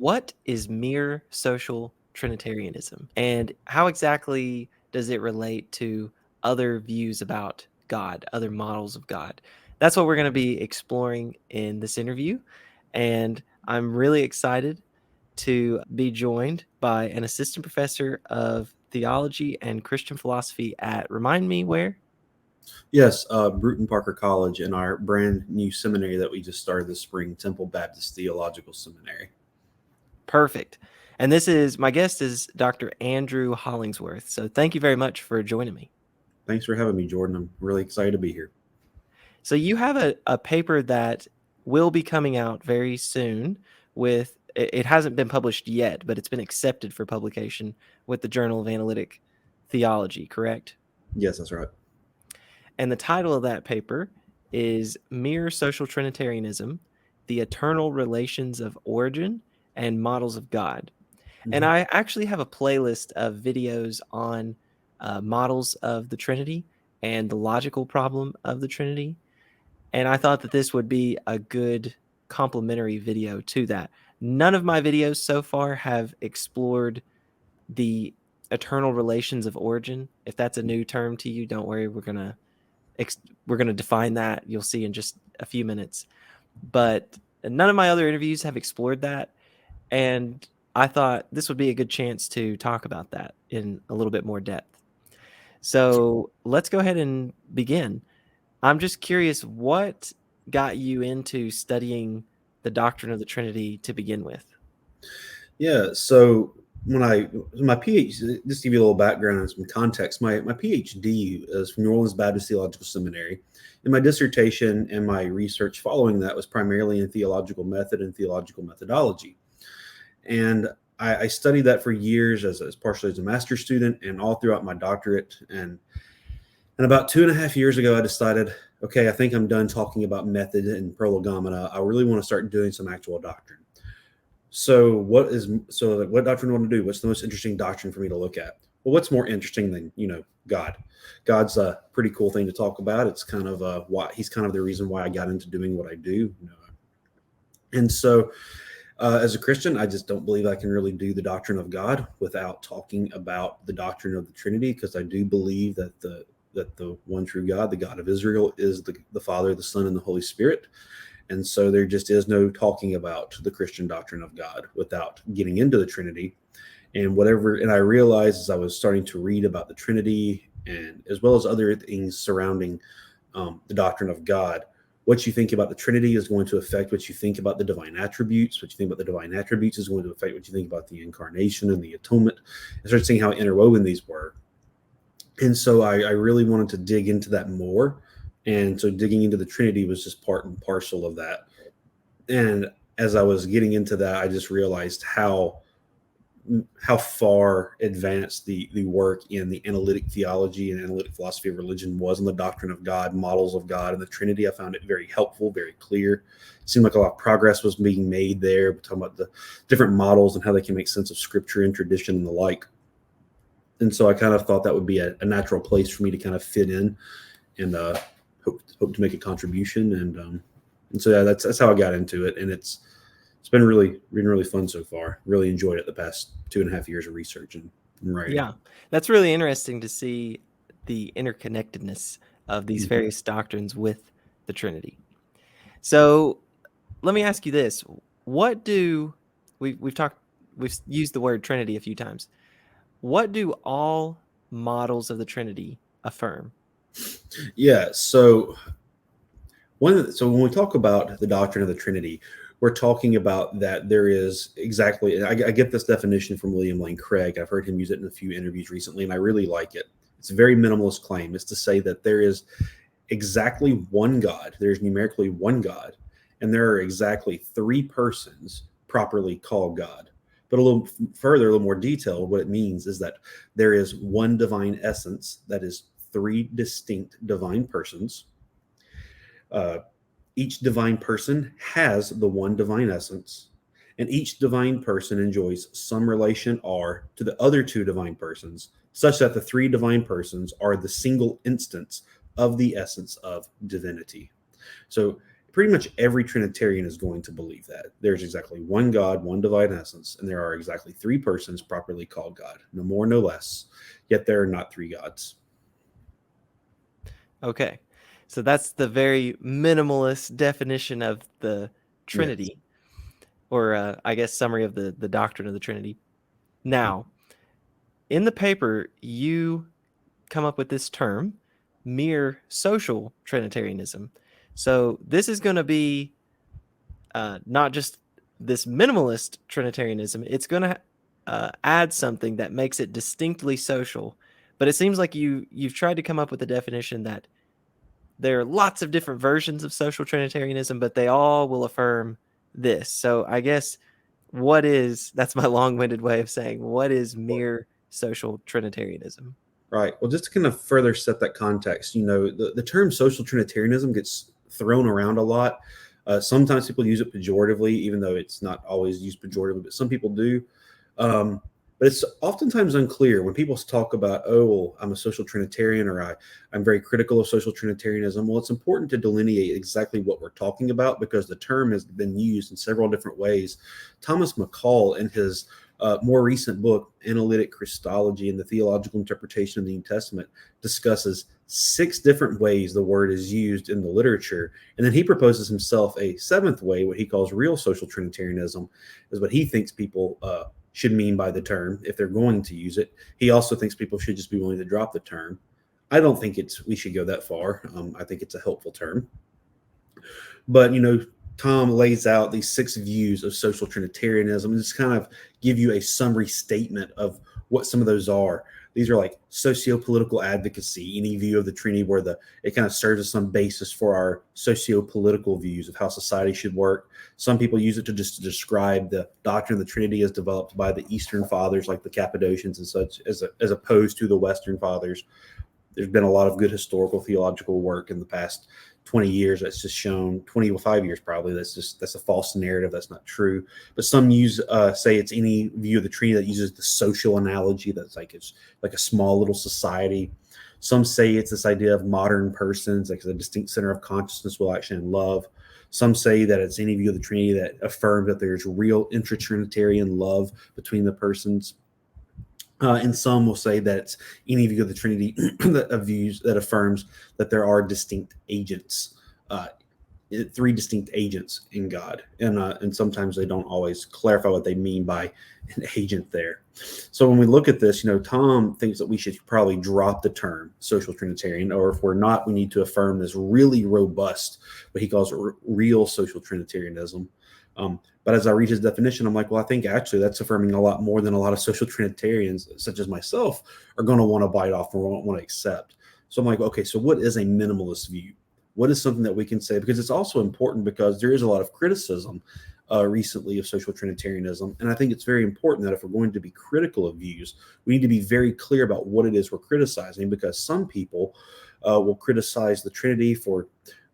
what is mere social Trinitarianism, and how exactly does it relate to other views about God, other models of God? That's what we're going to be exploring in this interview, and I'm really excited to be joined by an assistant professor of theology and Christian philosophy at, remind me where? Yes, Bruton Parker College in our brand new seminary that we just started this spring, Temple Baptist Theological Seminary. Perfect. And my guest is Dr. Andrew Hollingsworth. So thank you very much for joining me. Thanks for having me, Jordan. I'm really excited to be here. So you have a paper that will be coming out very soon it hasn't been published yet, but it's been accepted for publication with the Journal of Analytic Theology, correct? Yes, that's right. And the title of that paper is Mere Social Trinitarianism, the Eternal Relations of Origin and Models of God. And I actually have a playlist of videos on models of the Trinity and the logical problem of the Trinity. And I thought that this would be a good complementary video to that. None of my videos so far have explored the eternal relations of origin. If that's a new term to you, don't worry. We're gonna define that. You'll see in just a few minutes. But none of my other interviews have explored that. And I thought this would be a good chance to talk about that in a little bit more depth. So let's go ahead and begin. I'm just curious, what got you into studying the doctrine of the Trinity to begin with? Yeah, so my PhD, just to give you a little background and some context, my PhD is from New Orleans Baptist Theological Seminary, and my dissertation and my research following that was primarily in theological method and theological methodology. And I studied that for years as partially as a master's student and all throughout my doctorate. And about 2.5 years ago, I decided, okay, I think I'm done talking about method and prolegomena. I really want to start doing some actual doctrine. So what doctrine do I want to do? What's the most interesting doctrine for me to look at? Well, what's more interesting than, God? God's a pretty cool thing to talk about. It's kind of why he's kind of the reason why I got into doing what I do. And so as a Christian, I just don't believe I can really do the doctrine of God without talking about the doctrine of the Trinity, because I do believe that the one true God, the God of Israel, is the Father, the Son, and the Holy Spirit. And so there just is no talking about the Christian doctrine of God without getting into the Trinity. And I realized as I was starting to read about the Trinity, and as well as other things surrounding the doctrine of God, what you think about the Trinity is going to affect what you think about the divine attributes. What you think about the divine attributes is going to affect what you think about the incarnation and the atonement. I started seeing how interwoven these were. And so I really wanted to dig into that more. And so digging into the Trinity was just part and parcel of that. And as I was getting into that, I just realized how far advanced the work in the analytic theology and analytic philosophy of religion was in the doctrine of God, models of God, and the Trinity. I found it very helpful, very clear. It seemed like a lot of progress was being made there. We're talking about the different models and how they can make sense of scripture and tradition and the like. And so I kind of thought that would be a natural place for me to kind of fit in and hope to make a contribution. And so yeah, that's how I got into it. And it's been really fun so far. Really enjoyed it the past 2.5 years of research and writing. Yeah, that's really interesting to see the interconnectedness of these various doctrines with the Trinity. So let me ask you this: what do we've used the word Trinity a few times? What do all models of the Trinity affirm? Yeah, so when we talk about the doctrine of the Trinity, we're talking about that there is exactly, I get this definition from William Lane Craig. I've heard him use it in a few interviews recently, and I really like it. It's a very minimalist claim. It's to say that there is exactly one God. There's numerically one God, and there are exactly 3 persons properly called God. But a little further, a little more detailed, what it means is that there is one divine essence that is 3 distinct divine persons. Each divine person has the one divine essence, and each divine person enjoys some relation R to the other 2 divine persons, such that the 3 divine persons are the single instance of the essence of divinity. So pretty much every Trinitarian is going to believe that there's exactly one God, one divine essence, and there are exactly three persons properly called God, no more, no less. Yet there are not three gods. Okay. So that's the very minimalist definition of the Trinity, Yes. or I guess summary of the doctrine of the Trinity. Now, in the paper, you come up with this term, mere social Trinitarianism. So this is going to be not just this minimalist Trinitarianism, it's going to add something that makes it distinctly social. But it seems like you've tried to come up with a definition that there are lots of different versions of social Trinitarianism, but they all will affirm this. So I guess that's my long-winded way of saying, what is mere social Trinitarianism? Right. Well, just to kind of further set that context, the term social Trinitarianism gets thrown around a lot. Sometimes people use it pejoratively, even though it's not always used pejoratively, but some people do. Um, but it's oftentimes unclear when people talk about, oh, well, I'm a social Trinitarian, or I'm very critical of social Trinitarianism. Well, it's important to delineate exactly what we're talking about because the term has been used in several different ways. Thomas McCall, in his more recent book, Analytic Christology and the Theological Interpretation of the New Testament, discusses 6 different ways the word is used in the literature. And then he proposes himself a 7th way, what he calls real social Trinitarianism, is what he thinks people should mean by the term if they're going to use it. He also thinks people should just be willing to drop the term. I don't think we should go that far. I think it's a helpful term. But, Tom lays out these 6 views of social Trinitarianism and just kind of give you a summary statement of what some of those are. These are like socio-political advocacy, any view of the Trinity where it kind of serves as some basis for our socio-political views of how society should work. Some people use it to describe the doctrine of the Trinity as developed by the Eastern Fathers, like the Cappadocians and such, as opposed to the Western Fathers. There's been a lot of good historical theological work in the past 20 years that's just shown, 25 years probably, that's a false narrative, that's not true. But some say it's any view of the Trinity that uses the social analogy, it's like a small little society. Some say it's this idea of modern persons, like a distinct center of consciousness, will, action, and love. Some say that it's any view of the Trinity that affirms that there's real intra-Trinitarian love between the persons. And some will say that it's any view of the Trinity that affirms that there are distinct agents, 3 distinct agents in God. And sometimes they don't always clarify what they mean by an agent there. So when we look at this, Tom thinks that we should probably drop the term social Trinitarian, or if we're not, we need to affirm this really robust, what he calls real social Trinitarianism. But as I read his definition, I'm like, well, I think actually that's affirming a lot more than a lot of social Trinitarians, such as myself, are going to want to bite off or want to accept. So I'm like, okay, so what is a minimalist view? What is something that we can say? Because it's also important because there is a lot of criticism recently of social Trinitarianism. And I think it's very important that if we're going to be critical of views, we need to be very clear about what it is we're criticizing, because some people will criticize the Trinity for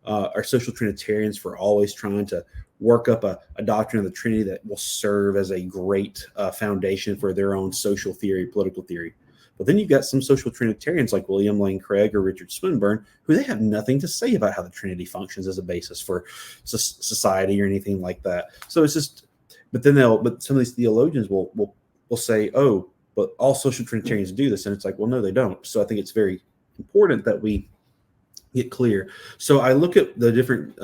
our social Trinitarians for always trying to work up a doctrine of the Trinity that will serve as a great foundation for their own social theory, political theory. But then you've got some social Trinitarians like William Lane Craig or Richard Swinburne, who they have nothing to say about how the Trinity functions as a basis for society or anything like that. So it's just, but some of these theologians will say, oh, but all social Trinitarians do this, and it's like, well, no, they don't. So I think it's very important that we get clear. So I look at the different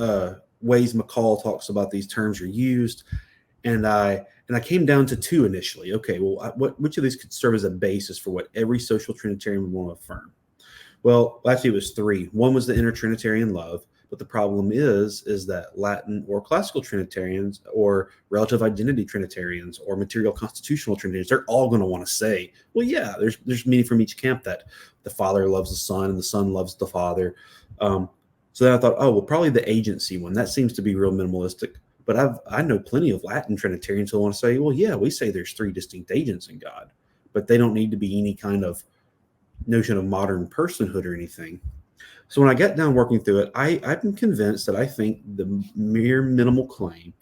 ways McCall talks about these terms are used, and I came down to 2 initially. Okay, well, which of these could serve as a basis for what every social Trinitarian would want to affirm? Well, actually, it was 3. One was the inter-Trinitarian love, but the problem is that Latin or classical Trinitarians or relative identity Trinitarians or material constitutional Trinitarians, they're all going to want to say, well, yeah, there's meaning from each camp that the Father loves the Son and the Son loves the Father. So then I thought, oh, well, probably the agency one. That seems to be real minimalistic. But I know plenty of Latin Trinitarians who want to say, well, yeah, we say there's 3 distinct agents in God, but they don't need to be any kind of notion of modern personhood or anything. So when I got down working through it, I've been convinced that I think the mere minimal claim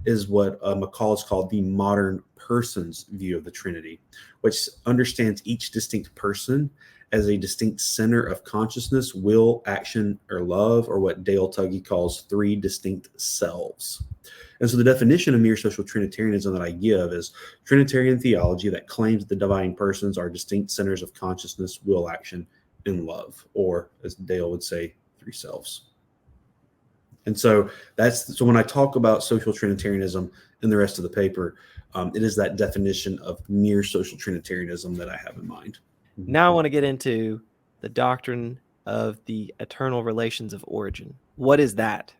is what McCall has called the modern person's view of the Trinity, which understands each distinct person as a distinct center of consciousness, will, action, or love, or what Dale Tuggy calls three distinct selves. And so the definition of mere social Trinitarianism that I give is Trinitarian theology that claims the divine persons are distinct centers of consciousness, will, action, and love, or as Dale would say, three selves. And so so when I talk about social Trinitarianism in the rest of the paper, it is that definition of mere social Trinitarianism that I have in mind. Now I want to get into the doctrine of the eternal relations of origin. What is that?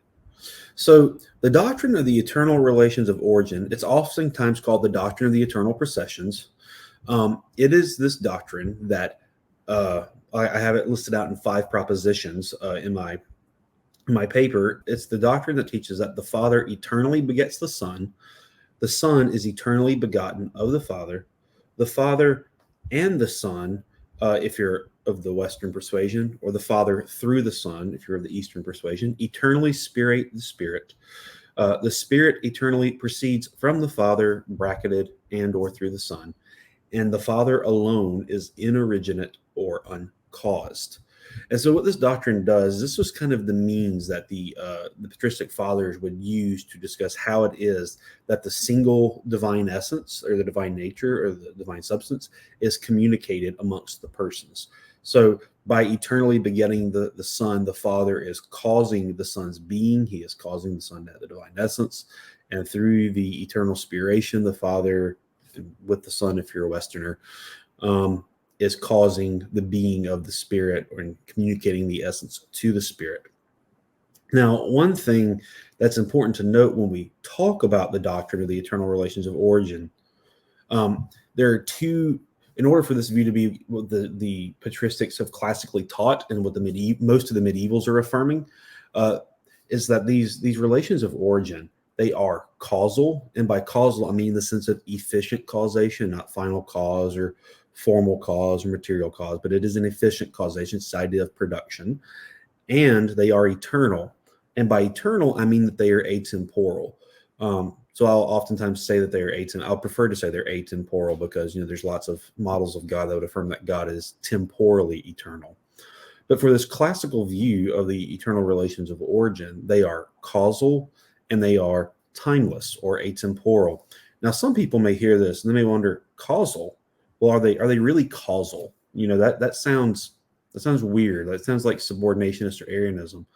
So the doctrine of the eternal relations of origin, it's oftentimes called the doctrine of the eternal processions. It is this doctrine that I have it listed out in 5 propositions in my paper. It's the doctrine that teaches that the Father eternally begets the Son is eternally begotten of the Father and the Son, if you're of the Western persuasion, or the Father through the Son, if you're of the Eastern persuasion, eternally spirate the Spirit. The Spirit eternally proceeds from the Father, bracketed, and or through the Son, and the Father alone is inoriginate or uncaused. And so what this doctrine does, this was kind of the means that the patristic fathers would use to discuss how it is that the single divine essence or the divine nature or the divine substance is communicated amongst the persons. So by eternally begetting the Son, the Father is causing the Son's being. He is causing the Son to have the divine essence. And through the eternal spiration, the Father, with the Son, if you're a Westerner, is causing the being of the Spirit and communicating the essence to the Spirit. Now, one thing that's important to note when we talk about the doctrine of the eternal relations of origin, there are two, in order for this view to be what the patristics have classically taught and what most of the medievals are affirming, is that these relations of origin, they are causal. And by causal, I mean the sense of efficient causation, not final cause or formal cause or material cause, but it is an efficient causation. It's the idea of production. And they are eternal. And by eternal, I mean that they are atemporal. So I'll oftentimes say that they are atemporal. I'll prefer to say they're atemporal because, there's lots of models of God that would affirm that God is temporally eternal. But for this classical view of the eternal relations of origin, they are causal and they are timeless or atemporal. Now, some people may hear this and they may wonder, causal? Well, are they really causal? That sounds weird. That sounds like subordinationist or Arianism.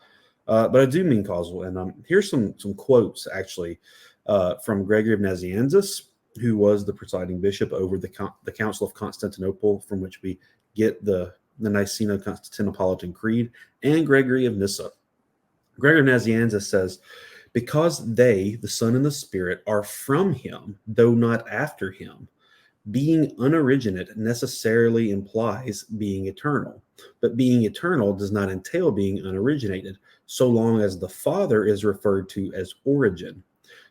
But I do mean causal. And here's some quotes actually from Gregory of Nazianzus, who was the presiding bishop over the Council of Constantinople, from which we get the Niceno-Constantinopolitan Creed, and Gregory of Nyssa. Gregory of Nazianzus says, because they, the Son and the Spirit, are from him, though not after him, being unoriginate necessarily implies being eternal, but being eternal does not entail being unoriginated, so long as the Father is referred to as origin.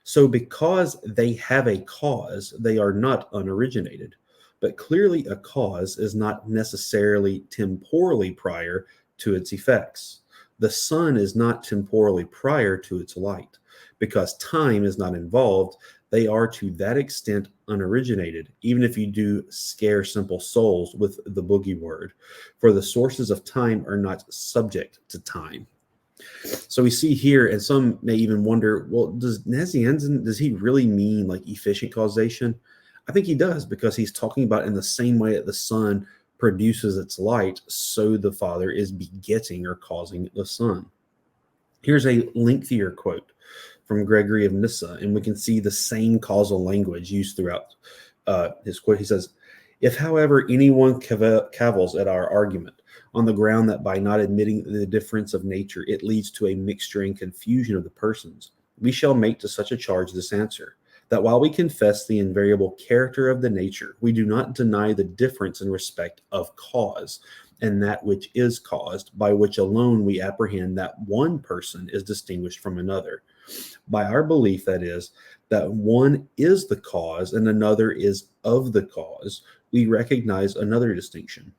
So because they have a cause, they are not unoriginated. But clearly a cause is not necessarily temporally prior to its effects. The sun is not temporally prior to its light. Because time is not involved, they are to that extent unoriginated, even if you do scare simple souls with the boogie word, for the sources of time are not subject to time. So we see here, and some may even wonder, well, does he really mean like efficient causation? I think he does, because he's talking about in the same way that the sun produces its light, so the Father is begetting or causing the Son. Here's a lengthier quote from Gregory of Nyssa, and we can see the same causal language used throughout his quote. He says, if, however, anyone cavils at our argument on the ground that by not admitting the difference of nature, it leads to a mixture and confusion of the persons, we shall make to such a charge this answer, that while we confess the invariable character of the nature, we do not deny the difference in respect of cause, and that which is caused, by which alone we apprehend that one person is distinguished from another. By our belief, that is, that one is the cause and another is of the cause, we recognize another distinction.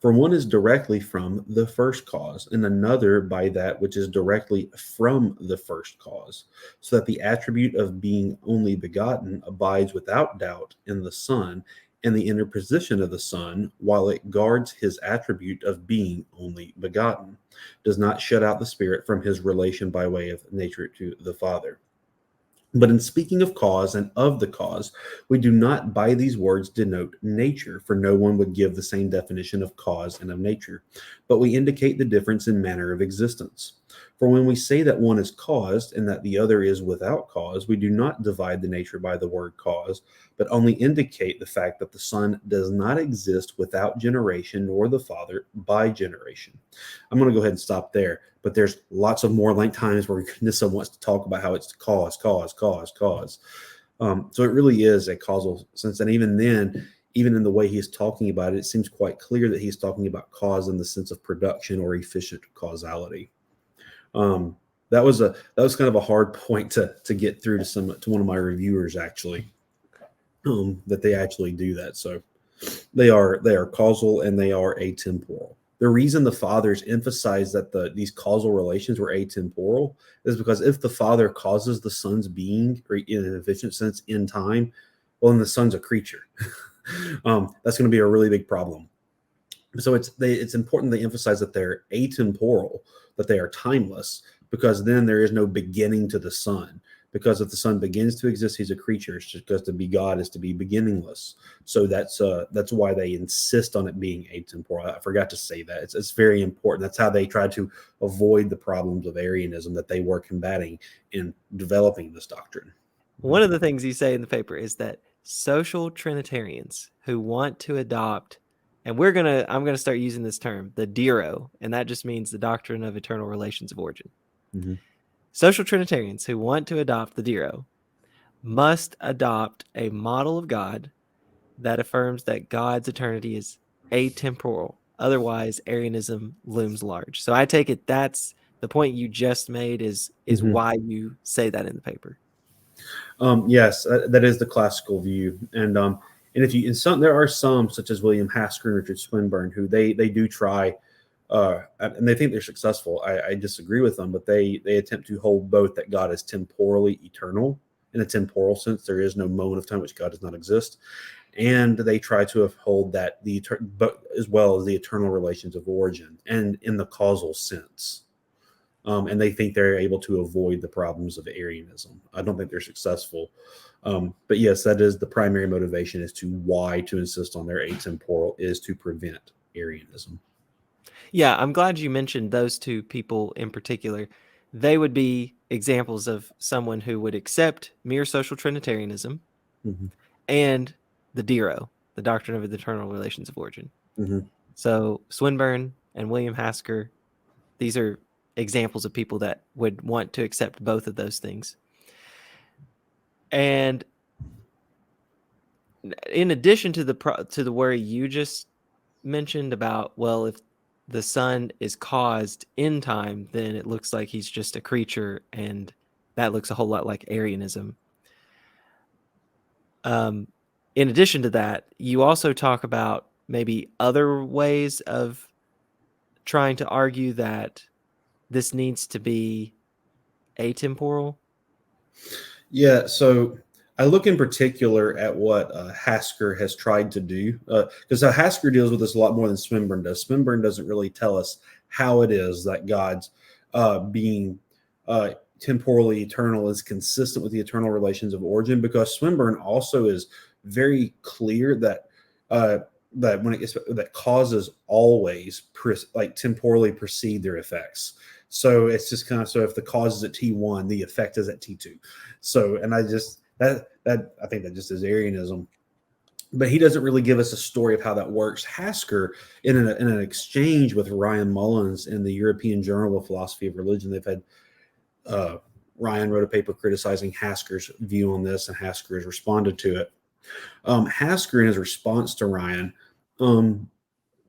For one is directly from the first cause, and another by that which is directly from the first cause, so that the attribute of being only begotten abides without doubt in the Son, and the interposition of the Son, while it guards his attribute of being only begotten, does not shut out the Spirit from his relation by way of nature to the Father. But in speaking of cause and of the cause, we do not by these words denote nature, for no one would give the same definition of cause and of nature, but we indicate the difference in manner of existence. For when we say that one is caused and that the other is without cause, we do not divide the nature by the word cause, but only indicate the fact that the Son does not exist without generation, nor the Father by generation. I'm going to go ahead and stop there, but there's lots of more length times where Nissa wants to talk about how it's cause. So it really is a causal sense. And even then, even in the way he's talking about it, it seems quite clear that he's talking about cause in the sense of production or efficient causality. That was kind of a hard point to get through to one of my reviewers, actually, that they actually do that. So they are causal and they are atemporal. The reason the fathers emphasize that these causal relations were atemporal is because if the Father causes the Son's being, or in an efficient sense, in time, well, then the Son's a creature. That's going to be a really big problem. So it's important to emphasize that they're atemporal, that they are timeless, because then there is no beginning to the Son. Because if the Son begins to exist, he's a creature. It's just because to be God is to be beginningless. So that's why they insist on it being atemporal. I forgot to say that. It's very important. That's how they try to avoid the problems of Arianism that they were combating in developing this doctrine. One of the things you say in the paper is that social Trinitarians who want to adopt, and I'm gonna start using this term, the DERO, and that just means the doctrine of eternal relations of origin. Mm-hmm. Social Trinitarians who want to adopt the DERO must adopt a model of God that affirms that God's eternity is atemporal. Otherwise, Arianism looms large. So I take it that's the point you just made is Mm-hmm. why you say that in the paper. Yes, that is the classical view, and if you there are some such as William Hasker and Richard Swinburne who they do try, and they think they're successful. I disagree with them, but they attempt to hold both that God is temporally eternal in a temporal sense. There is no moment of time which God does not exist, and they try to uphold that but as well as the eternal relations of origin and in the causal sense. And they think they're able to avoid the problems of Arianism. I don't think they're successful. But yes, that is the primary motivation as to why to insist on their atemporal is to prevent Arianism. Yeah, I'm glad you mentioned those two people in particular. They would be examples of someone who would accept mere social Trinitarianism Mm-hmm. and the DERO, the doctrine of the eternal relations of origin. Mm-hmm. So Swinburne and William Hasker, these are examples of people that would want to accept both of those things. And in addition to the worry you just mentioned about, well, if the Son is caused in time, then it looks like he's just a creature, and that looks a whole lot like Arianism. In addition to that, you also talk about maybe other ways of trying to argue that this needs to be atemporal. Yeah, so I look in particular at what Hasker has tried to do, because Hasker deals with this a lot more than Swinburne does. Swinburne doesn't really tell us how it is that God's being temporally eternal is consistent with the eternal relations of origin, because Swinburne also is very clear that that when it gets that causes always temporally precede their effects. So it's just kind of, so if the cause is at T1, the effect is at T2. So, and I just that I think that just is Arianism. But he doesn't really give us a story of how that works. Hasker, in an exchange with Ryan Mullins in the European Journal of Philosophy of Religion, they've had Ryan wrote a paper criticizing Hasker's view on this, and Hasker has responded to it. Hasker, in his response to Ryan,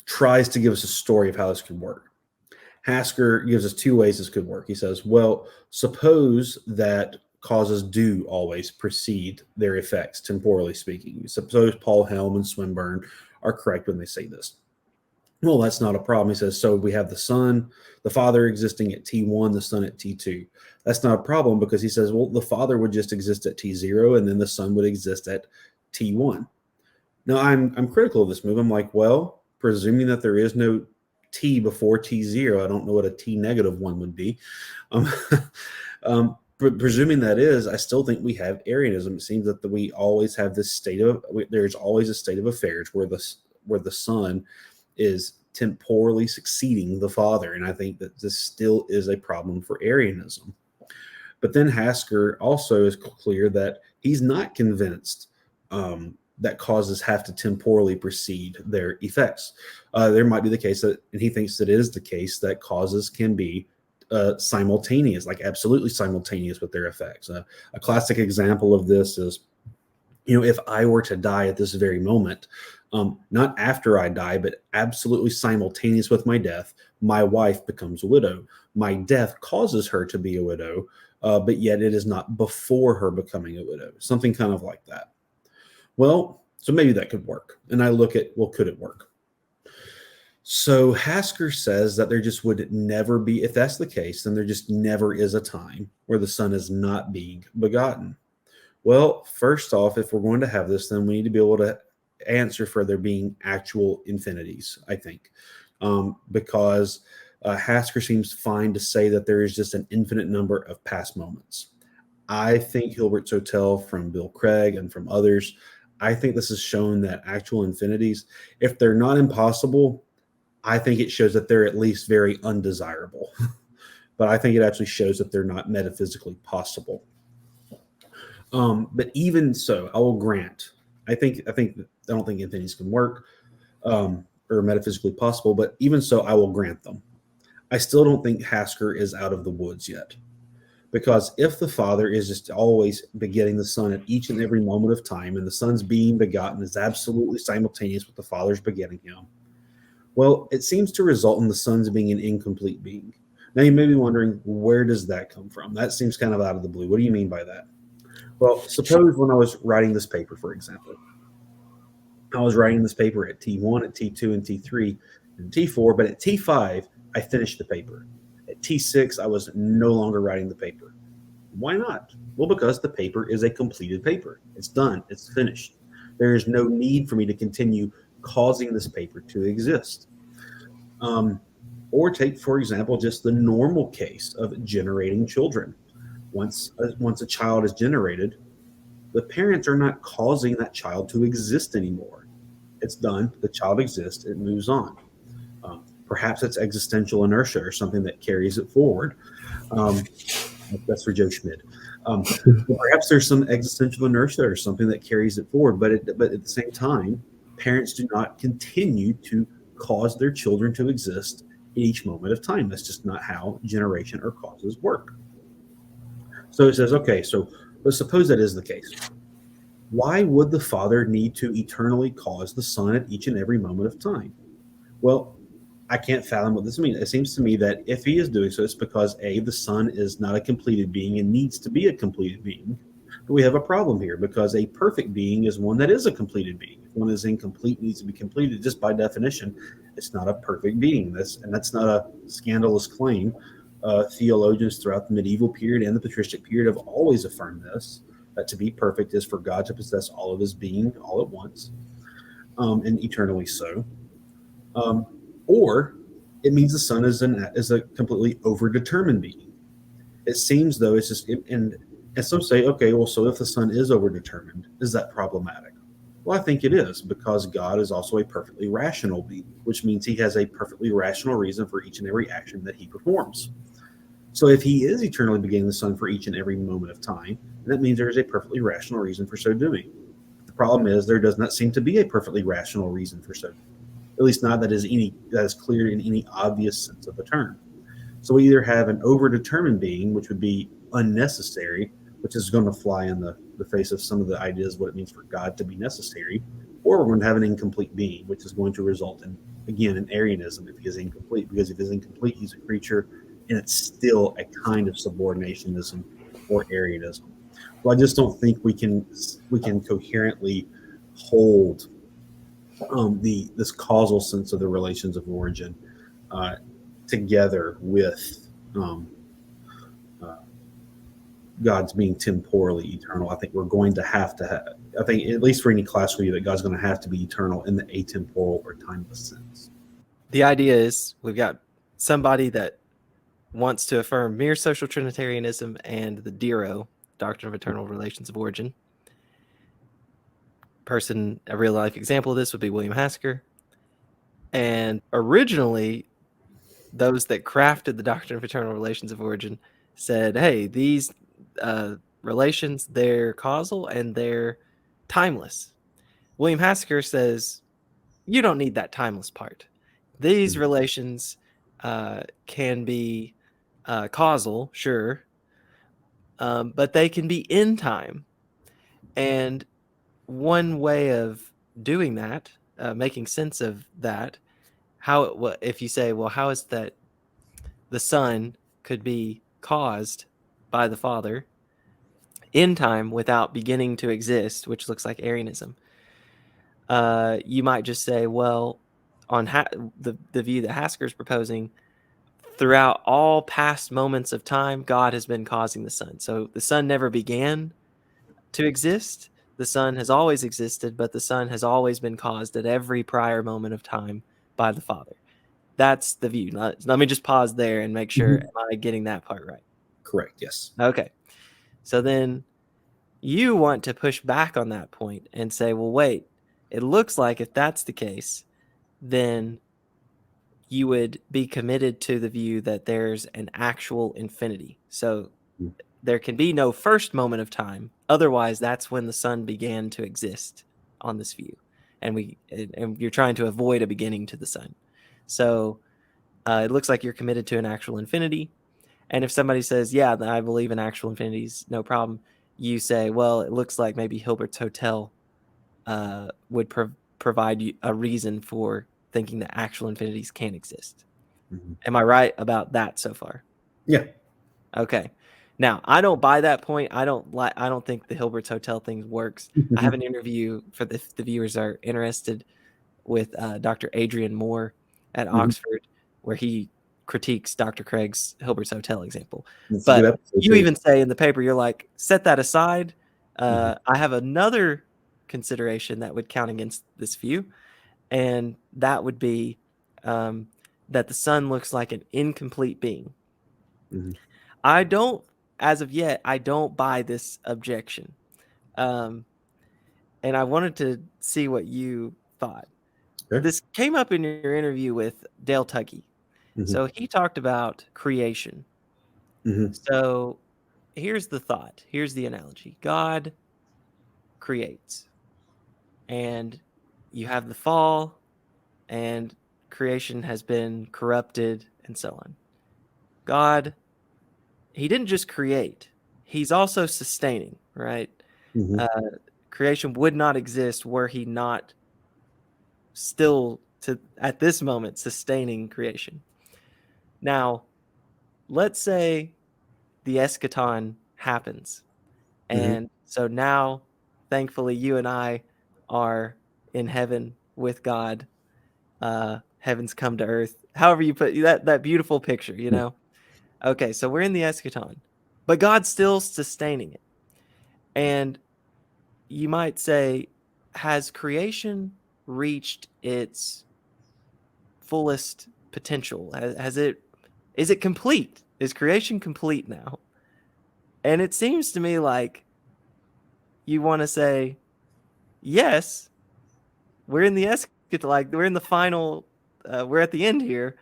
tries to give us a story of how this could work. Hasker gives us two ways this could work. He says, well, suppose that causes do always precede their effects, temporally speaking. Suppose Paul Helm and Swinburne are correct when they say this. Well, that's not a problem. He says, so we have the Son, the Father existing at T1, the Son at T2. That's not a problem because he says, well, the Father would just exist at T0 and then the Son would exist at T1. Now, I'm critical of this move. I'm like, well, presuming that there is no T before T0, I don't know what a T negative one would be. Presuming that is, I still think we have Arianism. It seems that we always have this there's always a state of affairs where the Son is temporally succeeding the Father. And I think that this still is a problem for Arianism. But then Hasker also is clear that he's not convinced that causes have to temporally precede their effects. There might be the case that, and he thinks that it is the case, that causes can be simultaneous, like absolutely simultaneous with their effects. A classic example of this is, if I were to die at this very moment, not after I die, but absolutely simultaneous with my death, my wife becomes a widow. My death causes her to be a widow, but yet it is not before her becoming a widow. Something kind of like that. Well, so maybe that could work. And I look at, well, could it work? So Hasker says that there just would never be, if that's the case, then there just never is a time where the Son is not being begotten. Well, first off, if we're going to have this, then we need to be able to answer for there being actual infinities, I think, because Hasker seems fine to say that there is just an infinite number of past moments. I think Hilbert Sotel, from Bill Craig and from others, I think this has shown that actual infinities, if they're not impossible, I think it shows that they're at least very undesirable. But I think it actually shows that they're not metaphysically possible. But even so, I will grant, I don't think infinities can work or metaphysically possible, but even so, I will grant them. I still don't think Hasker is out of the woods yet. Because if the Father is just always begetting the Son at each and every moment of time, and the Son's being begotten is absolutely simultaneous with the Father's begetting him, well, it seems to result in the Son's being an incomplete being. Now, you may be wondering, where does that come from? That seems kind of out of the blue. What do you mean by that? Well, suppose when I was writing this paper, for example, I was writing this paper at T1, at T2, and T3, and T4, but at T5, I finished the paper. At T6, I was no longer writing the paper. Why not? Well, because the paper is a completed paper. It's done. It's finished. There is no need for me to continue causing this paper to exist. Or take, for example, just the normal case of generating children. Once a child is generated, the parents are not causing that child to exist anymore. It's done. The child exists. It moves on. Perhaps it's existential inertia or something that carries it forward. That's for Joe Schmidt. Perhaps there's some existential inertia or something that carries it forward. But at the same time, parents do not continue to cause their children to exist in each moment of time. That's just not how generation or causes work. So it says, okay, but suppose that is the case. Why would the Father need to eternally cause the Son at each and every moment of time? Well, I can't fathom what this means. It seems to me that if he is doing so, it's because A, the Son is not a completed being and needs to be a completed being. But we have a problem here because a perfect being is one that is a completed being. If one is incomplete, needs to be completed, just by definition, it's not a perfect being. That's not a scandalous claim. Theologians throughout the medieval period and the patristic period have always affirmed this, that to be perfect is for God to possess all of his being all at once, and eternally so. Or it means the Son is a completely overdetermined being. It seems though it's just, and some say, okay, well, so if the Son is overdetermined, is that problematic? Well, I think it is, because God is also a perfectly rational being, which means he has a perfectly rational reason for each and every action that he performs. So if he is eternally begetting the Son for each and every moment of time, that means there is a perfectly rational reason for so doing. The problem is there does not seem to be a perfectly rational reason for so doing. At least not that is clear in any obvious sense of the term. So we either have an overdetermined being, which would be unnecessary, which is going to fly in the face of some of the ideas what it means for God to be necessary, or we're going to have an incomplete being, which is going to result in, again, in Arianism if he is incomplete, because if he's incomplete, he's a creature, and it's still a kind of subordinationism or Arianism. Well, I just don't think we can coherently hold this causal sense of the relations of origin together with uh, God's being temporally eternal. I think we're going to have, I think, at least for any classical view, that God's going to have to be eternal in the atemporal or timeless sense. The idea is we've got somebody that wants to affirm mere social Trinitarianism and the DERO, Doctrine of Eternal Relations of Origin. A real life example of this would be William Hasker. And originally, those that crafted the Doctrine of Eternal Relations of Origin said, hey, these relations, they're causal and they're timeless. William Hasker says, you don't need that timeless part. These relations can be causal, sure, but they can be in time. And one way of doing that, making sense of that, if you say, well, how is that the Son could be caused by the Father in time without beginning to exist, which looks like Arianism, you might just say, well, on the view that Hasker is proposing, throughout all past moments of time, God has been causing the Son. So the Son never began to exist. The Son has always existed, but the Son has always been caused at every prior moment of time by the Father. That's the view. Let me just pause there and make sure, am I getting that part right? Correct, yes. Okay. So then you want to push back on that point and say, well, wait, it looks like if that's the case, then you would be committed to the view that there's an actual infinity. So there can be no first moment of time. Otherwise, that's when the Son began to exist on this view. And you're trying to avoid a beginning to the Son. So it looks like you're committed to an actual infinity. And if somebody says, yeah, I believe in actual infinities, no problem, you say, well, it looks like maybe Hilbert's Hotel would provide you a reason for thinking that actual infinities can exist. Am I right about that so far? Yeah. Okay. Now, I don't buy that point. I don't think the Hilbert's Hotel thing works. I have an interview for the viewers are interested with Dr. Adrian Moore at Oxford, where he critiques Dr. Craig's Hilbert's Hotel example. But you even say in the paper, you're like, set that aside. I have another consideration that would count against this view, and that would be that the Son looks like an incomplete being. I don't, as of yet, I don't buy this objection. And I wanted to see what you thought. Okay. This came up in your interview with Dale Tuggy. So he talked about creation. So here's the thought. Here's the analogy. God creates. And you have the fall, and creation has been corrupted, and so on. God, he didn't just create. He's also sustaining, right? Creation would not exist were he not still, at this moment, sustaining creation. Now, let's say the eschaton happens. And so now, thankfully, you and I are in heaven with God. Heaven's come to earth. However you put that beautiful picture, you know? Okay, so we're in the eschaton, but God's still sustaining it. And you might say, has creation reached its fullest potential? Is it complete? Is creation complete now? And it seems to me like you want to say, yes, we're in the eschaton, like we're in the final, we're at the end here,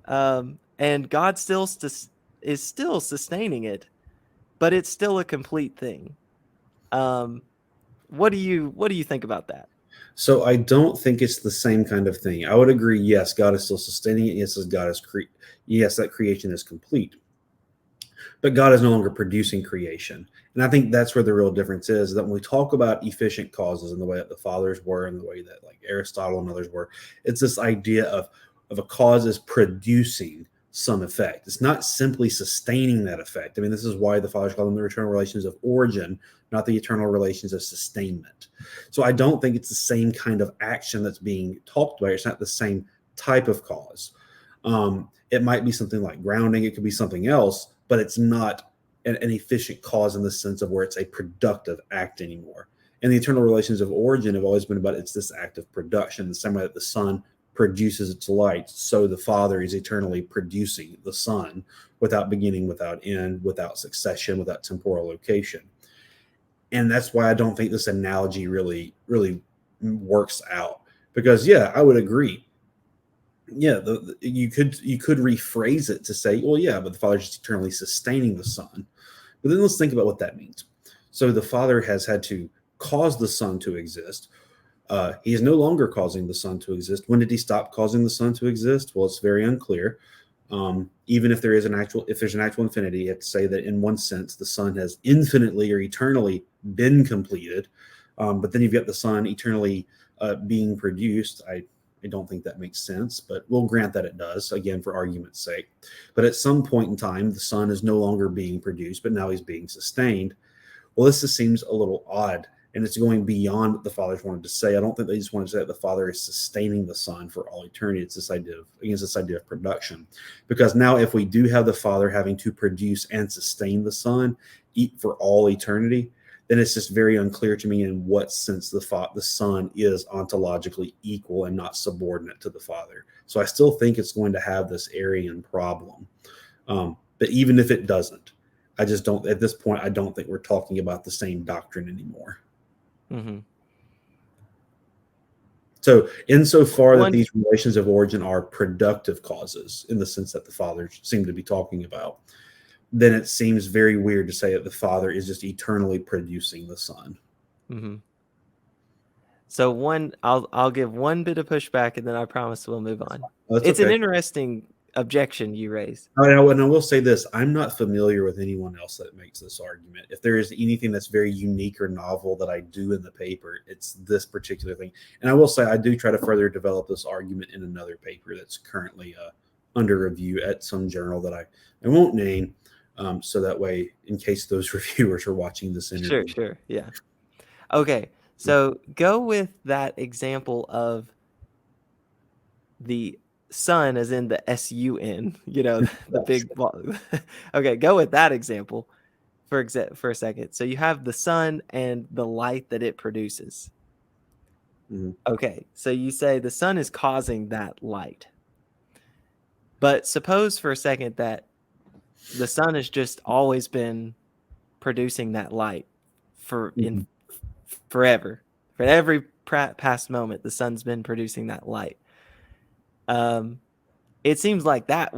and God still is still sustaining it, but it's still a complete thing. What do you think about that? So I don't think it's the same kind of thing. I would agree. Yes, God is still sustaining it. Yes, yes, that creation is complete. But God is no longer producing creation. And I think that's where the real difference is, that when we talk about efficient causes in the way that the fathers were and the way that like Aristotle and others were, it's this idea of a cause is producing some effect. It's not simply sustaining that effect. I mean, this is why the fathers call them the eternal relations of origin, not the eternal relations of sustainment. So I don't think it's the same kind of action that's being talked about. It's not the same type of cause. It might be something like grounding. It could be something else, but it's not an efficient cause in the sense of where it's a productive act anymore. And the eternal relations of origin have always been about it's this act of production, the same way that the sun produces its light, so the Father is eternally producing the Son without beginning, without end, without succession, without temporal location. And that's why I don't think this analogy really works out. Because yeah, I would agree. Yeah, you could rephrase it to say, well, yeah, but the Father is just eternally sustaining the Son. But then let's think about what that means. So the Father has had to cause the Son to exist. He is no longer causing the sun to exist. When did he stop causing the sun to exist? Well, it's very unclear. Even if there's an actual infinity, you have to say that in one sense the sun has infinitely or eternally been completed. But then you've got the sun eternally being produced. I don't think that makes sense, but we'll grant that it does, again, for argument's sake. But at some point in time, the sun is no longer being produced, but now he's being sustained. Well, this just seems a little odd. And it's going beyond what the fathers wanted to say. I don't think they just wanted to say that the Father is sustaining the Son for all eternity. It's this idea of production. Because now if we do have the Father having to produce and sustain the Son for all eternity, then it's just very unclear to me in what sense the Son is ontologically equal and not subordinate to the Father. So I still think it's going to have this Arian problem. But even if it doesn't, I just don't, at this point, I don't think we're talking about the same doctrine anymore. Mm-hmm. So insofar that these relations of origin are productive causes in the sense that the fathers seem to be talking about, then it seems very weird to say that the Father is just eternally producing the Son. Mm-hmm. So I'll give one bit of pushback, and then I promise we'll move on. It's okay. An interesting objection you raised. And I will say this, I'm not familiar with anyone else that makes this argument. If there is anything that's very unique or novel that I do in the paper, it's this particular thing. And I will say I do try to further develop this argument in another paper that's currently under review at some journal that I won't name, so that way, in case those reviewers are watching this interview. Sure, yeah. Okay, so go with that example of the sun as in the S-U-N, the big ball. Okay, go with that example for a second. So you have the sun and the light that it produces. Mm-hmm. Okay, so you say the sun is causing that light. But suppose for a second that the sun has just always been producing that light in forever. For every past moment, the sun's been producing that light. It seems like that's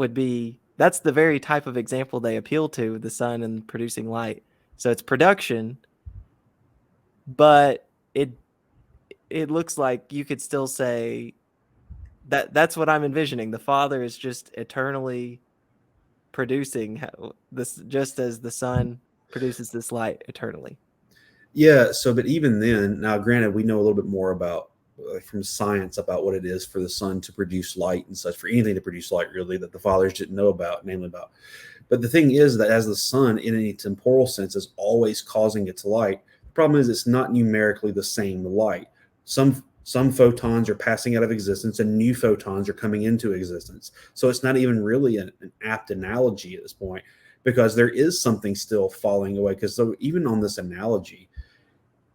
the very type of example they appeal to, the sun and producing light. So it's production, but it looks like you could still say that's what I'm envisioning. The Father is just eternally producing this, just as the sun produces this light eternally. Yeah. So, but even then, now granted, we know a little bit more about from science about what it is for the sun to produce light and such, for anything to produce light, really, that the fathers didn't know about, namely about. But the thing is that as the sun, in a temporal sense, is always causing its light, the problem is it's not numerically the same light. Some photons are passing out of existence and new photons are coming into existence. So it's not even really an apt analogy at this point, because there is something still falling away. Because so even on this analogy,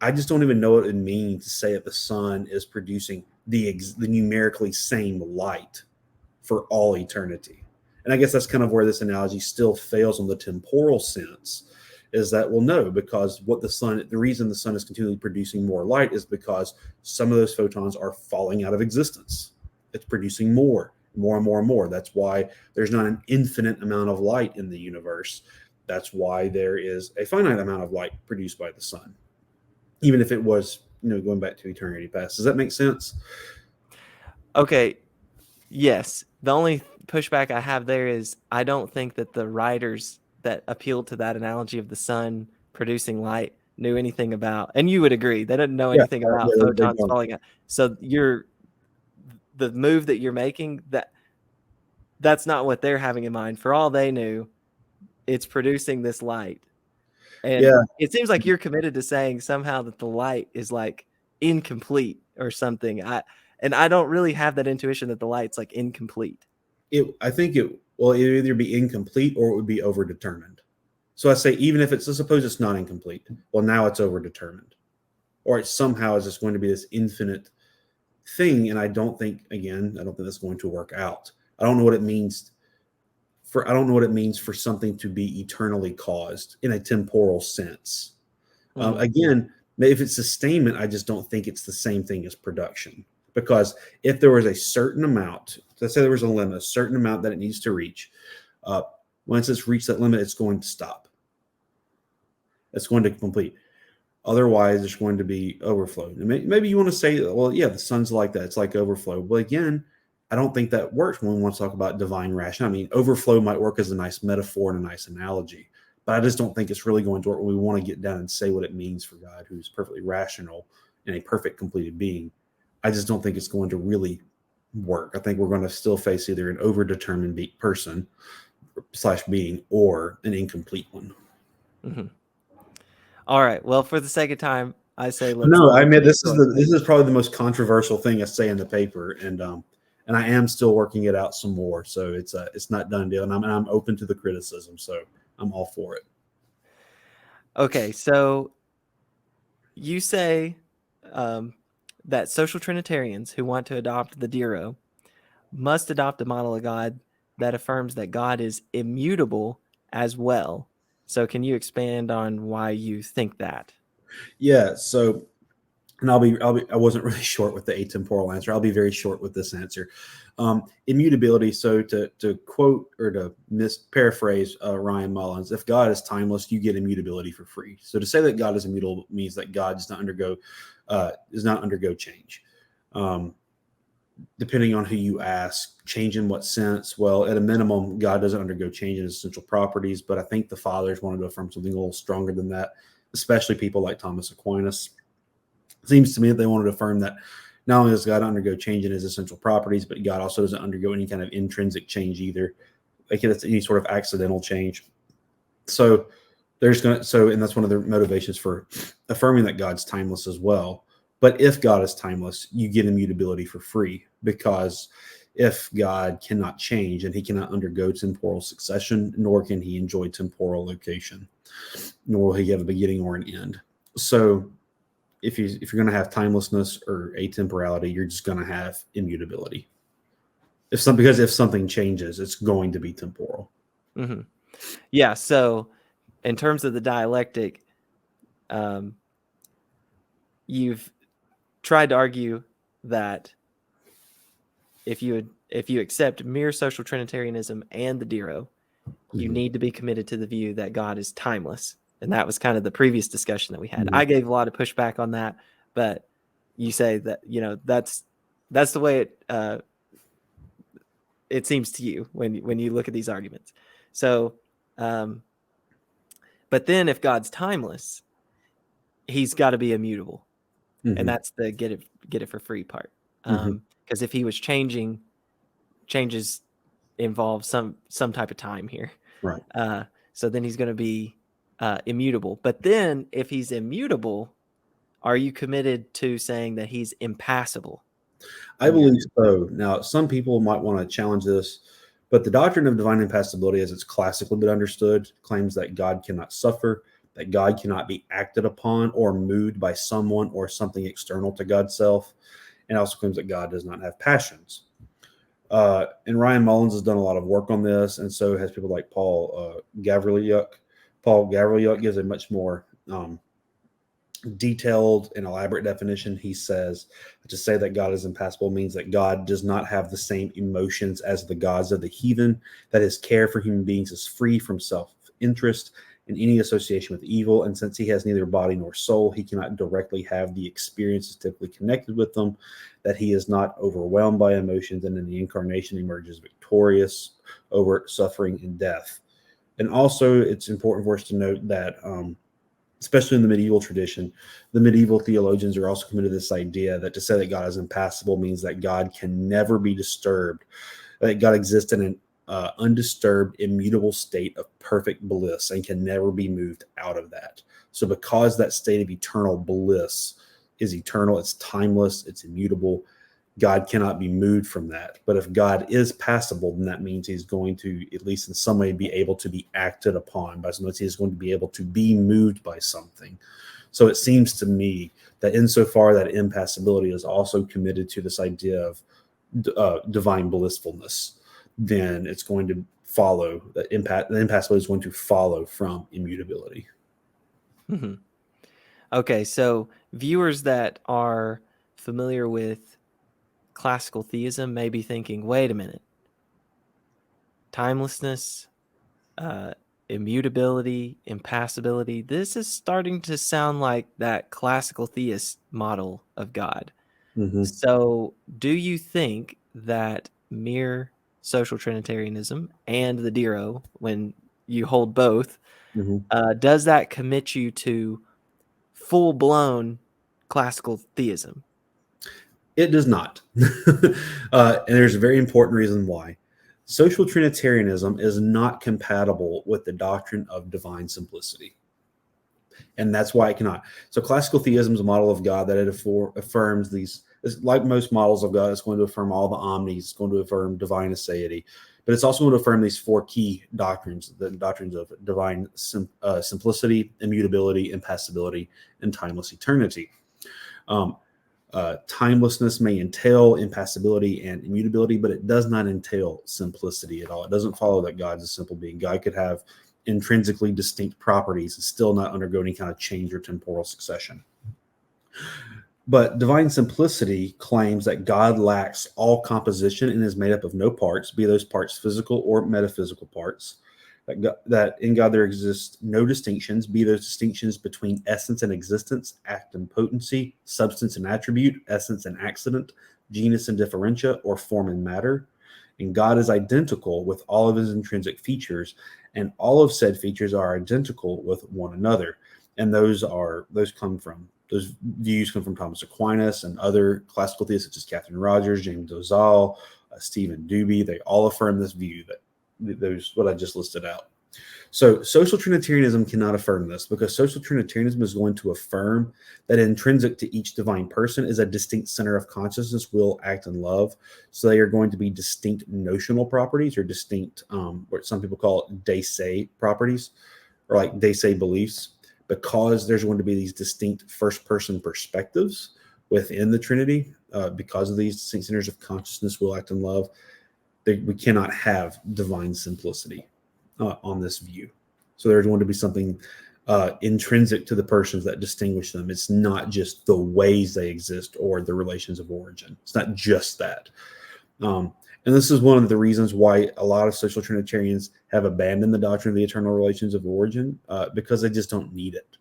I just don't even know what it means to say that the sun is producing the numerically same light for all eternity. And I guess that's kind of where this analogy still fails on the temporal sense, is that, well, no, because the reason the sun is continually producing more light is because some of those photons are falling out of existence. It's producing more and more. That's why there's not an infinite amount of light in the universe. That's why there is a finite amount of light produced by the sun, even if it was, going back to eternity past. Does that make sense? Okay. Yes. The only pushback I have there is I don't think that the writers that appealed to that analogy of the sun producing light knew anything about, and you would agree, they didn't know anything about photons falling out. So the move that you're making, that that's not what they're having in mind. For all they knew, it's producing this light. And Yeah, it seems like you're committed to saying somehow that the light is like incomplete or something. I don't really have that intuition that the light's like incomplete. I think it will either be incomplete or it would be overdetermined. So I say, even if let's suppose it's not incomplete, well, now it's overdetermined, or it somehow is just going to be this infinite thing. And I don't think that's going to work out. I don't know what it means for something to be eternally caused in a temporal sense. Again, if it's sustainment, I just don't think it's the same thing as production. Because if there was a certain amount, let's say there was a limit, a certain amount that it needs to reach, once it's reached that limit, it's going to stop. It's going to complete. Otherwise, there's going to be overflow. And maybe you want to say, well, yeah, the sun's like that. It's like overflow. But again, I don't think that works when we want to talk about divine ration. I mean, overflow might work as a nice metaphor and a nice analogy, but I just don't think it's really going to work when we want to get down and say what it means for God, who's perfectly rational and a perfect completed being. I just don't think it's going to really work. I think we're going to still face either an overdetermined person / being or an incomplete one. Mm-hmm. All right. Well, for the sake of time, I say let's. No, I mean this is probably the most controversial thing I say in the paper, and I am still working it out some more. So it's not done deal, and I'm open to the criticism. So I'm all for it. Okay, so you say that social Trinitarians who want to adopt the Diro must adopt a model of God that affirms that God is immutable as well. So can you expand on why you think that? Yeah. So, and I wasn't really short with the atemporal answer. I'll be very short with this answer. Immutability. So to quote or to paraphrase Ryan Mullins, if God is timeless, you get immutability for free. So to say that God is immutable means that God does not undergo change. Depending on who you ask, change in what sense? Well, at a minimum, God doesn't undergo change in his essential properties, but I think the fathers wanted to affirm something a little stronger than that, especially people like Thomas Aquinas. It seems to me that they wanted to affirm that not only does God undergo change in his essential properties, but God also doesn't undergo any kind of intrinsic change either, like it's any sort of accidental change. So and that's one of their motivations for affirming that God's timeless as well. But if God is timeless, you get immutability for free, because if God cannot change and he cannot undergo temporal succession, nor can he enjoy temporal location, nor will he have a beginning or an end. So if you're going to have timelessness or atemporality, you're just going to have immutability. Because if something changes, it's going to be temporal. Mm-hmm. Yeah. So in terms of the dialectic, you've tried to argue that if you accept mere social Trinitarianism and the Diro, you need to be committed to the view that God is timeless. And that was kind of the previous discussion that we had. I gave a lot of pushback on that, but you say that, that's the way it seems to you when you look at these arguments. So, but then if God's timeless, he's got to be immutable. And that's the get it for free part. Because if he was changes involve some type of time here. Right. So then he's going to be immutable. But then if he's immutable, are you committed to saying that he's impassible? I believe so. Now, some people might want to challenge this, but the doctrine of divine impassibility, as it's classically been understood, claims that God cannot suffer, that God cannot be acted upon or moved by someone or something external to God's self, and also claims that God does not have passions. And Ryan Mullins has done a lot of work on this, and so has people like Paul Gavrilyuk. Paul Gavrilyuk gives a much more detailed and elaborate definition. He says to say that God is impassible means that God does not have the same emotions as the gods of the heathen, that his care for human beings is free from self-interest and any association with evil, and since he has neither body nor soul, he cannot directly have the experiences typically connected with them, that he is not overwhelmed by emotions, and in the incarnation emerges victorious over suffering and death. And also, it's important for us to note that especially in the medieval tradition, the medieval theologians are also committed to this idea that to say that God is impassible means that God can never be disturbed, that God exists in an undisturbed, immutable state of perfect bliss and can never be moved out of that. So because that state of eternal bliss is eternal, it's timeless, it's immutable, God cannot be moved from that. But if God is passible, then that means he's going to, at least in some way, be able to be acted upon by something. He's going to be able to be moved by something. So it seems to me that insofar that impassibility is also committed to this idea of divine blissfulness, then it's going to follow that the impassibility is going to follow from immutability. Mm-hmm. Okay, so viewers that are familiar with classical theism may be thinking, wait a minute, timelessness, immutability, impassibility, this is starting to sound like that classical theist model of God. Mm-hmm. So do you think that mere social Trinitarianism and the Diro, when you hold both, does that commit you to full-blown classical theism? It does not. And there's a very important reason why. Social Trinitarianism is not compatible with the doctrine of divine simplicity. And that's why it cannot. So classical theism is a model of God that it affirms these, like most models of God, it's going to affirm all the omnis, it's going to affirm divine aseity, but it's also going to affirm these four key doctrines, the doctrines of divine simplicity, immutability, impassibility, and timeless eternity. Timelessness may entail impassibility and immutability, but it does not entail simplicity at all. It doesn't follow that God's a simple being. God could have intrinsically distinct properties and still not undergo any kind of change or temporal succession. But divine simplicity claims that God lacks all composition and is made up of no parts, be those parts physical or metaphysical parts. That in God there exists no distinctions, be those distinctions between essence and existence, act and potency, substance and attribute, essence and accident, genus and differentia, or form and matter. And God is identical with all of his intrinsic features, and all of said features are identical with one another. And those views come from Thomas Aquinas and other classical theists such as Catherine Rogers, James Dozal, Stephen Dubey. They all affirm this view that those what I just listed out. So social Trinitarianism cannot affirm this, because social Trinitarianism is going to affirm that intrinsic to each divine person is a distinct center of consciousness, will, act, and love. So they are going to be distinct notional properties, or distinct, what some people call de se properties, or like de se beliefs, because there's going to be these distinct first-person perspectives within the Trinity, because of these distinct centers of consciousness, will, act, and love. We cannot have divine simplicity on this view. So there's going to be something intrinsic to the persons that distinguish them. It's not just the ways they exist or the relations of origin. It's not just that. And this is one of the reasons why a lot of social Trinitarians have abandoned the doctrine of the eternal relations of origin, because they just don't need it.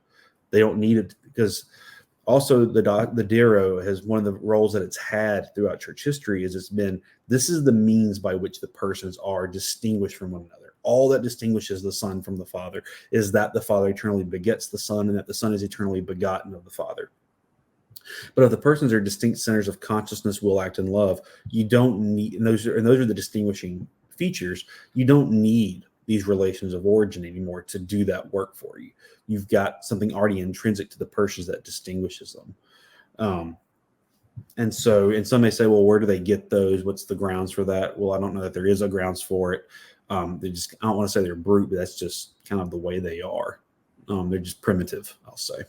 They don't need it because also the Diro has one of the roles that it's had throughout church history is this is the means by which the persons are distinguished from one another. All that distinguishes the Son from the Father is that the Father eternally begets the Son and that the Son is eternally begotten of the Father. But if the persons are distinct centers of consciousness, will, act, and love, you don't need, and those are the distinguishing features. You don't need these relations of origin anymore to do that work for you. You've got something already intrinsic to the persons that distinguishes them. And some may say, well, where do they get those? What's the grounds for that? Well, I don't know that there is a grounds for it. I don't want to say they're brute, but that's just kind of the way they are. They're just primitive, I'll say.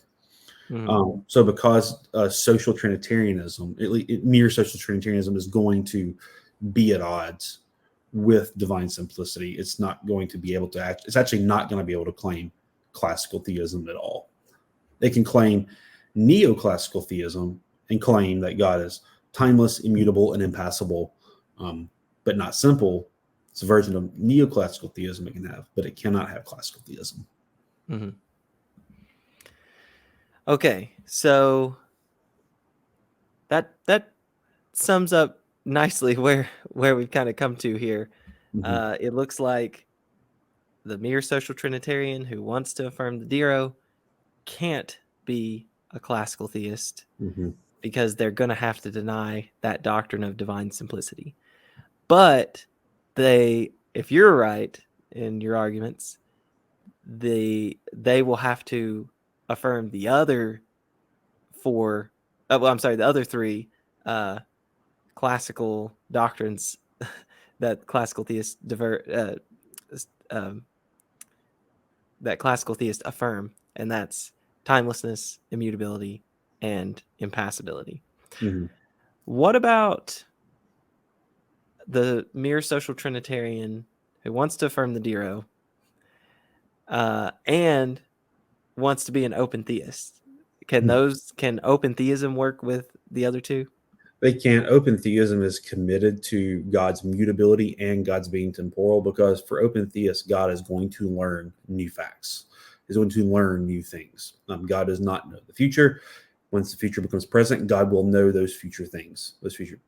Mm-hmm. So because social Trinitarianism, mere social Trinitarianism is going to be at odds with divine simplicity, it's not going to be able to it's actually not going to be able to claim classical theism at all. They can claim neoclassical theism and claim that God is timeless, immutable, and impassible, but not simple. It's a version of neoclassical theism it can have, but it cannot have classical theism. Mm-hmm. Okay, so that sums up nicely where we've kind of come to here. Mm-hmm. It looks like the mere social Trinitarian who wants to affirm the Diro can't be a classical theist, mm-hmm. because they're going to have to deny that doctrine of divine simplicity. But if if you're right in your arguments, they will have to affirm the other four. The other three classical doctrines that classical theists affirm, and that's timelessness, immutability, and impassibility. Mm-hmm. What about the mere social Trinitarian who wants to affirm the Dero and wants to be an open theist? Can open theism work with the other two? They can't. Open theism is committed to God's mutability and God's being temporal, because for open theists, God is going to learn new facts. He's going to learn new things. God does not know the future. Once the future becomes present, God will know those future things, those future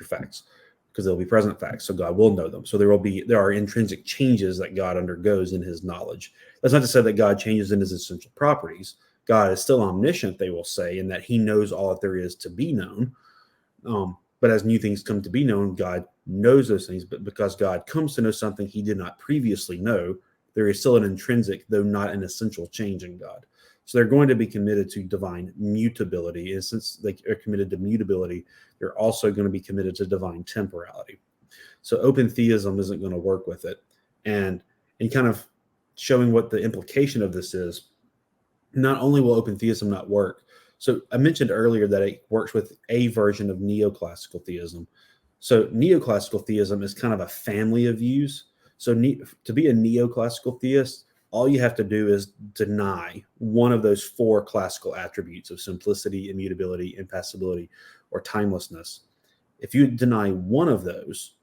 facts, because they'll be present facts. So God will know them. So there are intrinsic changes that God undergoes in his knowledge. That's not to say that God changes in his essential properties. God is still omniscient, they will say, in that he knows all that there is to be known. But as new things come to be known, God knows those things. But because God comes to know something he did not previously know, there is still an intrinsic, though not an essential, change in God. So they're going to be committed to divine mutability. And since they are committed to mutability, they're also going to be committed to divine temporality. So open theism isn't going to work with it. And in kind of showing what the implication of this is, not only will open theism not work, so I mentioned earlier that it works with a version of neoclassical theism. So neoclassical theism is kind of a family of views. So to be a neoclassical theist, all you have to do is deny one of those four classical attributes of simplicity, immutability, impassibility, or timelessness. If you deny one of those,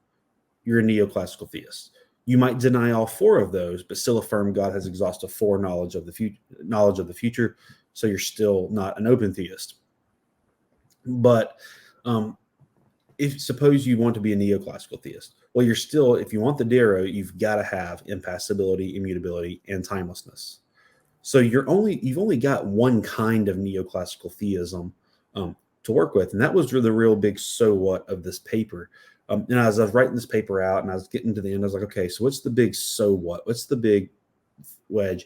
you're a neoclassical theist. You might deny all four of those, but still affirm God has exhaustive foreknowledge of the future. So you're still not an open theist. But if suppose you want to be a neoclassical theist, well, you're still, if you want the Dero, you've got to have impassibility, immutability, and timelessness. So you've only got one kind of neoclassical theism to work with, and that was the real big so what of this paper. And as I was writing this paper out and I was getting to the end, I was like, okay, so what's the big so what? What's the big wedge?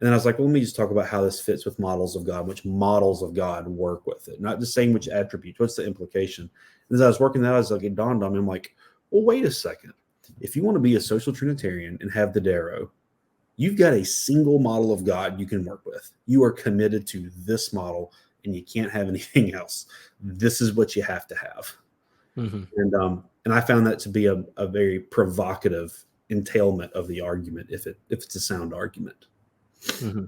And then I was like, well, let me just talk about how this fits with models of God, which models of God work with it, not just saying which attributes, what's the implication. And as I was working that, I was like, it dawned on me, I'm like, well, wait a second. If you want to be a social Trinitarian and have the Dero, you've got a single model of God you can work with. You are committed to this model and you can't have anything else. This is what you have to have. Mm-hmm. And I found that to be a very provocative entailment of the argument, if it's a sound argument. Mm-hmm.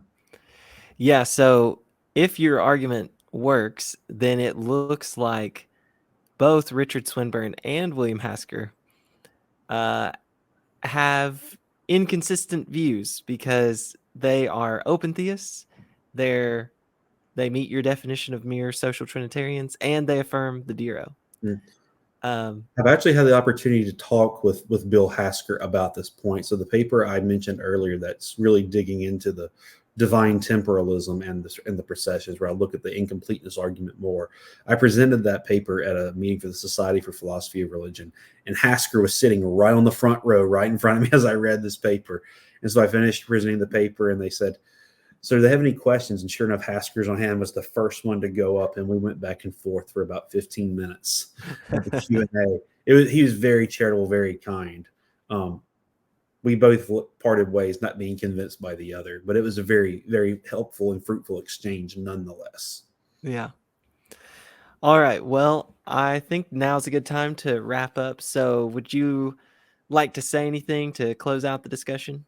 Yeah. So if your argument works, then it looks like both Richard Swinburne and William Hasker have inconsistent views because they are open theists. They meet your definition of mere social Trinitarians, and they affirm the Dero. I've actually had the opportunity to talk with Bill Hasker about this point. So the paper I mentioned earlier that's really digging into the divine temporalism and the processions, where I look at the incompleteness argument more. I presented that paper at a meeting for the Society for Philosophy of Religion, and Hasker was sitting right on the front row, right in front of me as I read this paper. And so I finished presenting the paper, and they said, so do they have any questions? And sure enough, Hasker's on hand was the first one to go up, and we went back and forth for about 15 minutes at the Q&A. He was very charitable, very kind. We both parted ways, not being convinced by the other, but it was a very, very helpful and fruitful exchange nonetheless. Yeah. All right. Well, I think now's a good time to wrap up. So would you like to say anything to close out the discussion?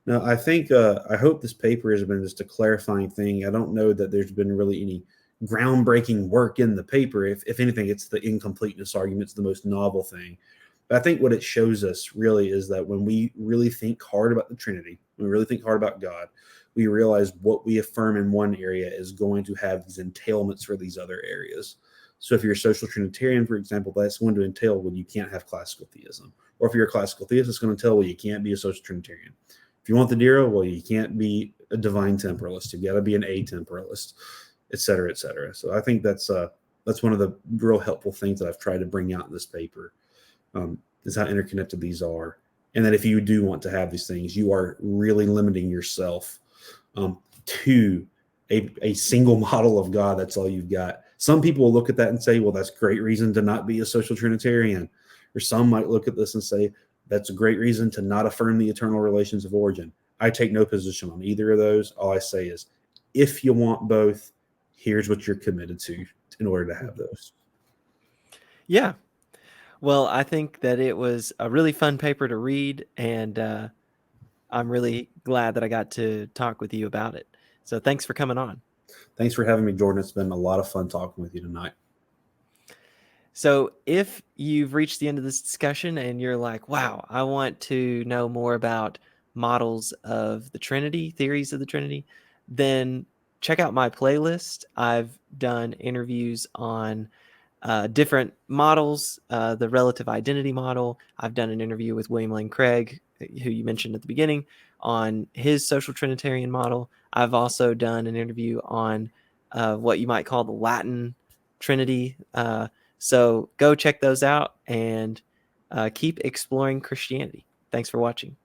No, I think I hope this paper has been just a clarifying thing. I don't know that there's been really any groundbreaking work in the paper. If anything, it's the incompleteness argument's the most novel thing. But I think what it shows us really is that when we really think hard about the Trinity, when we really think hard about God, we realize what we affirm in one area is going to have these entailments for these other areas. So if you're a social Trinitarian, for example, that's going to entail, well, you can't have classical theism. Or if you're a classical theist, it's going to entail, well, you can't be a social Trinitarian. If you want the Dero, well, you can't be a divine temporalist. You've got to be an atemporalist, et cetera, et cetera. So I think that's one of the real helpful things that I've tried to bring out in this paper. is how interconnected these are. And that if you do want to have these things, you are really limiting yourself to a single model of God. That's all you've got. Some people will look at that and say, well, that's great reason to not be a social Trinitarian. Or some might look at this and say, that's a great reason to not affirm the eternal relations of origin. I take no position on either of those. All I say is, if you want both, here's what you're committed to in order to have those. Yeah. Well, I think that it was a really fun paper to read, and I'm really glad that I got to talk with you about it. So thanks for coming on. Thanks for having me, Jordan. It's been a lot of fun talking with you tonight. So if you've reached the end of this discussion and you're like, wow, I want to know more about models of the Trinity, theories of the Trinity, then check out my playlist. I've done interviews on different models, the relative identity model. I've done an interview with William Lane Craig, who you mentioned at the beginning, on his social Trinitarian model. I've also done an interview on what you might call the Latin Trinity. So go check those out and keep exploring Christianity. Thanks for watching.